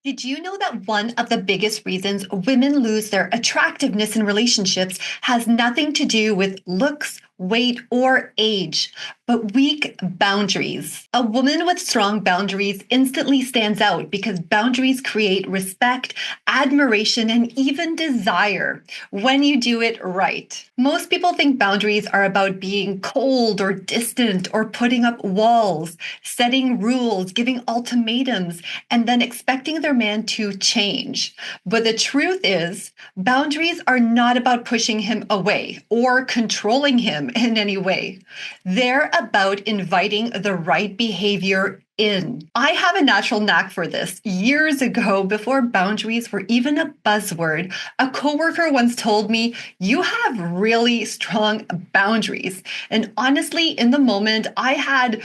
Did you know that one of the biggest reasons women lose their attractiveness in relationships has nothing to do with looks, weight, or age, but weak boundaries? A woman with strong boundaries instantly stands out because boundaries create respect, admiration, and even desire when you do it right. Most people think boundaries are about being cold or distant or putting up walls, setting rules, giving ultimatums, and then expecting their man to change. But the truth is, boundaries are not about pushing him away or controlling him in any way. They're about inviting the right behavior in. I have a natural knack for this. Years ago, before boundaries were even a buzzword, a coworker once told me, "You have really strong boundaries." And honestly, in the moment, I had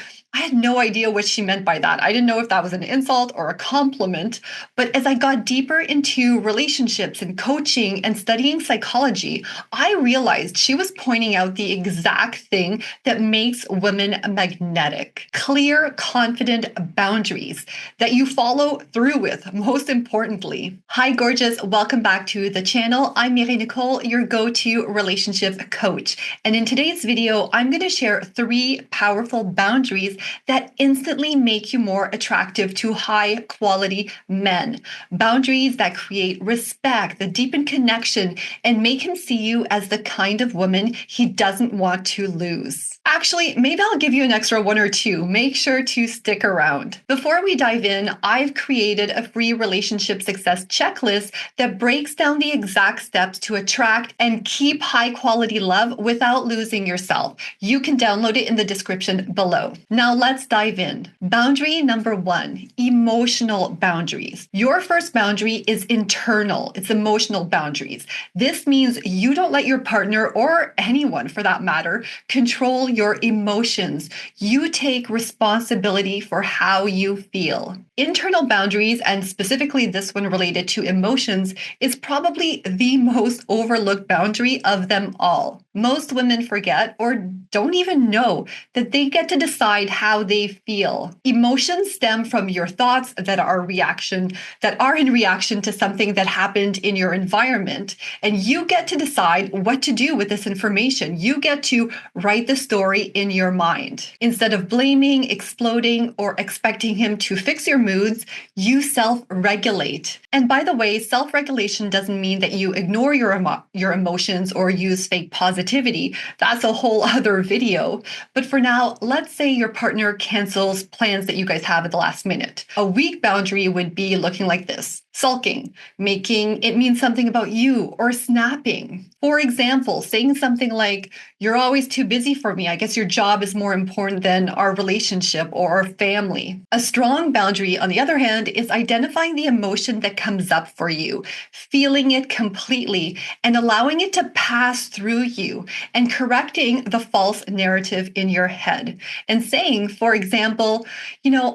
no idea what she meant by that. I didn't know if that was an insult or a compliment. But as I got deeper into relationships and coaching and studying psychology, I realized she was pointing out the exact thing that makes women magnetic: clear, confident boundaries that you follow through with, most importantly. Hi, gorgeous. Welcome back to the channel. I'm Mireille Nicole, your go-to relationship coach. And in today's video, I'm going to share 3 powerful boundaries that instantly make you more attractive to high quality men. Boundaries that create respect, that deepen connection, and make him see you as the kind of woman he doesn't want to lose. Actually, maybe I'll give you an extra 1 or 2. Make sure to stick around. Before we dive in, I've created a free relationship success checklist that breaks down the exact steps to attract and keep high quality love without losing yourself. You can download it in the description below. Now let's dive in. Boundary number 1, emotional boundaries. Your first boundary is internal. It's emotional boundaries. This means you don't let your partner, or anyone for that matter, control your emotions. You take responsibility for how you feel. Internal boundaries, and specifically this one related to emotions, is probably the most overlooked boundary of them all. Most women forget or don't even know that they get to decide how they feel. Emotions stem from your thoughts that are in reaction to something that happened in your environment, and you get to decide what to do with this information. You get to write the story in your mind. Instead of blaming, exploding, or expecting him to fix your moods, you self-regulate. And by the way, self-regulation doesn't mean that you ignore your emotions or use fake positivity. That's a whole other video. But for now, let's say your partner cancels plans that you guys have at the last minute. A weak boundary would be looking like this: sulking, making it mean something about you, or snapping. For example, saying something like, "You're always too busy for me. I guess your job is more important than our relationship or our family." A strong boundary, on the other hand, is identifying the emotion that comes up for you, feeling it completely, and allowing it to pass through you, and correcting the false narrative in your head. And saying, for example,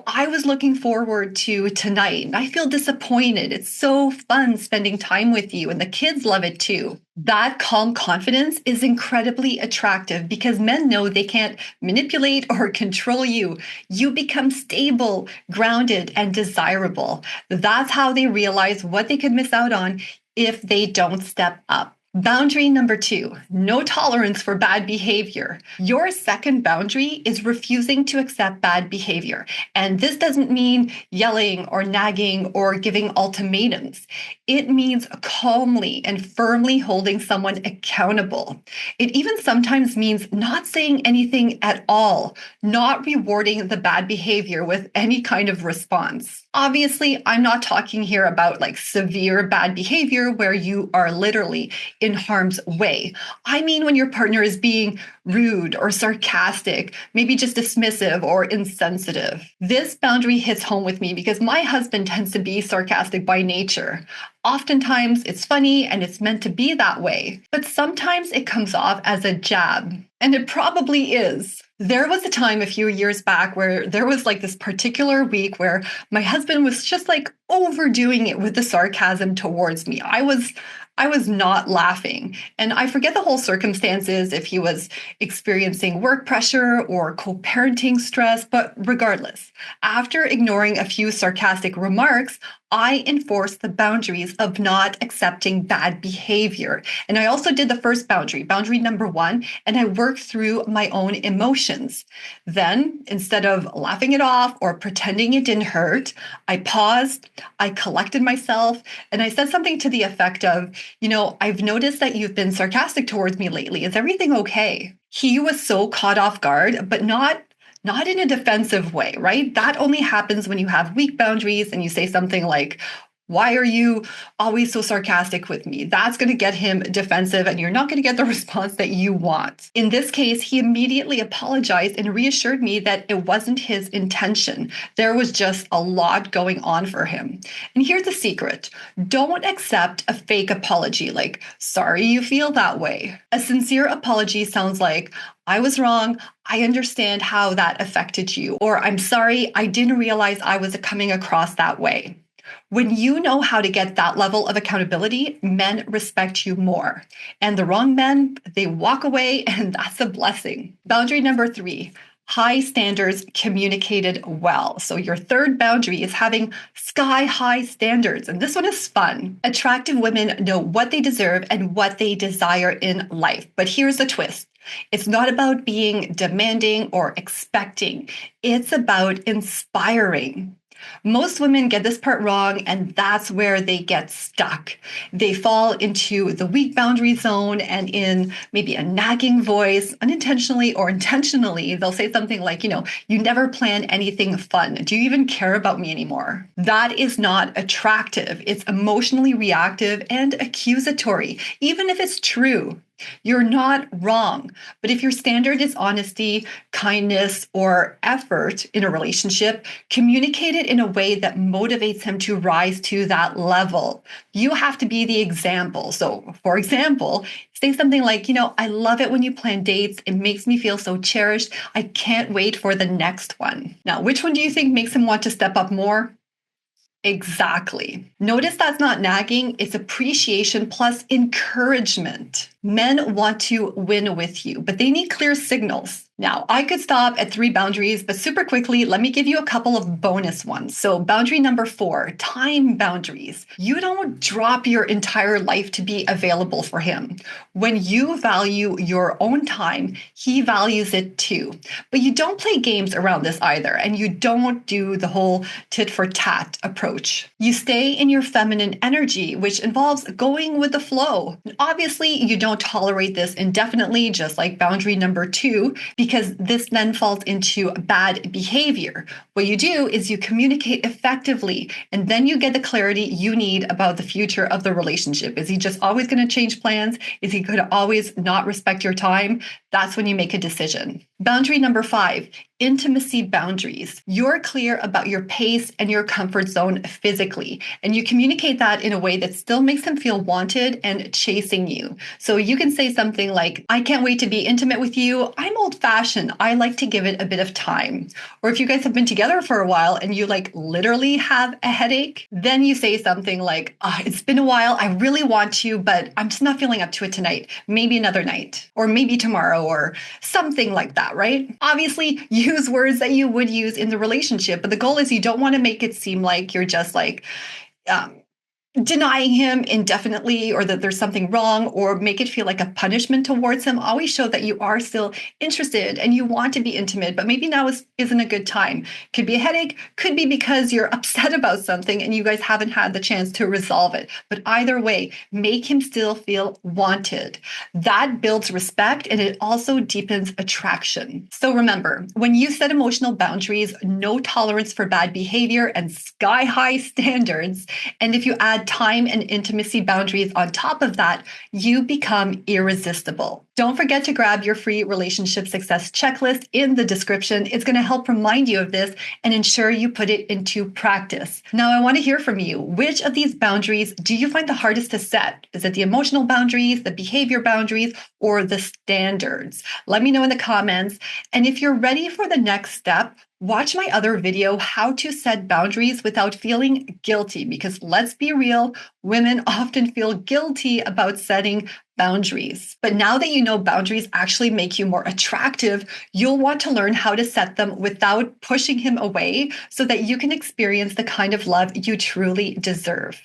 "I was looking forward to tonight, and I feel disappointed. It's so fun spending time with you, and the kids love it too." That calm confidence is incredibly attractive because men know they can't manipulate or control you. You become stable, grounded, and desirable. That's how they realize what they could miss out on if they don't step up. Boundary number 2, no tolerance for bad behavior. Your second boundary is refusing to accept bad behavior. And this doesn't mean yelling or nagging or giving ultimatums. It means calmly and firmly holding someone accountable. It even sometimes means not saying anything at all, not rewarding the bad behavior with any kind of response. Obviously, I'm not talking here about like severe bad behavior where you are literally in harm's way. I mean, when your partner is being rude or sarcastic, maybe just dismissive or insensitive. This boundary hits home with me because my husband tends to be sarcastic by nature. Oftentimes it's funny and it's meant to be that way, but sometimes it comes off as a jab. And it probably is. There was a time a few years back where there was like this particular week where my husband was just like overdoing it with the sarcasm towards me. I was not laughing. And I forget the whole circumstances, if he was experiencing work pressure or co parenting stress, but regardless, after ignoring a few sarcastic remarks, I enforced the boundaries of not accepting bad behavior. And I also did the first boundary, boundary number one, and I worked through my own emotions. Then, instead of laughing it off or pretending it didn't hurt, I paused, I collected myself, and I said something to the effect of, I've noticed that you've been sarcastic towards me lately. Is everything okay? He was so caught off guard, but not in a defensive way, right? That only happens when you have weak boundaries and you say something like, why are you always so sarcastic with me? That's going to get him defensive and you're not going to get the response that you want. In this case, he immediately apologized and reassured me that it wasn't his intention. There was just a lot going on for him. And here's the secret. Don't accept a fake apology like, sorry you feel that way. A sincere apology sounds like, I was wrong. I understand how that affected you. Or I'm sorry, I didn't realize I was coming across that way. When you know how to get that level of accountability, men respect you more. And the wrong men, they walk away, and that's a blessing. Boundary number 3. High standards communicated well. So your third boundary is having sky high standards. And this one is fun. Attractive women know what they deserve and what they desire in life. But here's the twist. It's not about being demanding or expecting. It's about inspiring. Most women get this part wrong, and that's where they get stuck. They fall into the weak boundary zone, and in maybe a nagging voice, unintentionally or intentionally, they'll say something like, you never plan anything fun. Do you even care about me anymore? That is not attractive. It's emotionally reactive and accusatory, even if it's true. You're not wrong. But if your standard is honesty, kindness, or effort in a relationship, communicate it in a way that motivates him to rise to that level. You have to be the example. So, for example, say something like, I love it when you plan dates. It makes me feel so cherished. I can't wait for the next one. Now, which one do you think makes him want to step up more? Exactly. Notice that's not nagging, it's appreciation plus encouragement. Men want to win with you, but they need clear signals. Now, I could stop at 3 boundaries, but super quickly, let me give you a couple of bonus ones. So, boundary number 4, time boundaries. You don't drop your entire life to be available for him. When you value your own time, he values it too. But you don't play games around this either, and you don't do the whole tit for tat approach. You stay in your feminine energy, which involves going with the flow. Obviously, you don't tolerate this indefinitely, just like boundary number 2, because this then falls into bad behavior. What you do is you communicate effectively, and then you get the clarity you need about the future of the relationship. Is he just always going to change plans? Is he going to always not respect your time? That's when you make a decision. Boundary number 5, intimacy boundaries. You're clear about your pace and your comfort zone physically, and you communicate that in a way that still makes him feel wanted and chasing you. So you can say something like, I can't wait to be intimate with you. I'm old-fashioned. I like to give it a bit of time. Or if you guys have been together for a while and you literally have a headache, then you say something like, it's been a while. I really want to, but I'm just not feeling up to it tonight. Maybe another night, or maybe tomorrow, or something like that, right? Obviously, use words that you would use in the relationship, but the goal is you don't want to make it seem like you're just denying him indefinitely, or that there's something wrong, or make it feel like a punishment towards him. Always show that you are still interested and you want to be intimate, but maybe now isn't a good time. Could be a headache, could be because you're upset about something and you guys haven't had the chance to resolve it. But either way, make him still feel wanted. That builds respect and it also deepens attraction. So remember, when you set emotional boundaries, no tolerance for bad behavior and sky high standards, and if you add time and intimacy boundaries on top of that, you become irresistible. Don't forget to grab your free relationship success checklist in the description. It's going to help remind you of this and ensure you put it into practice. Now, I want to hear from you. Which of these boundaries do you find the hardest to set? Is it the emotional boundaries, the behavior boundaries, or the standards? Let me know in the comments. And if you're ready for the next step, Watch my other video, How to Set Boundaries Without Feeling Guilty, because let's be real, women often feel guilty about setting boundaries. But now that you know boundaries actually make you more attractive, you'll want to learn how to set them without pushing him away so that you can experience the kind of love you truly deserve.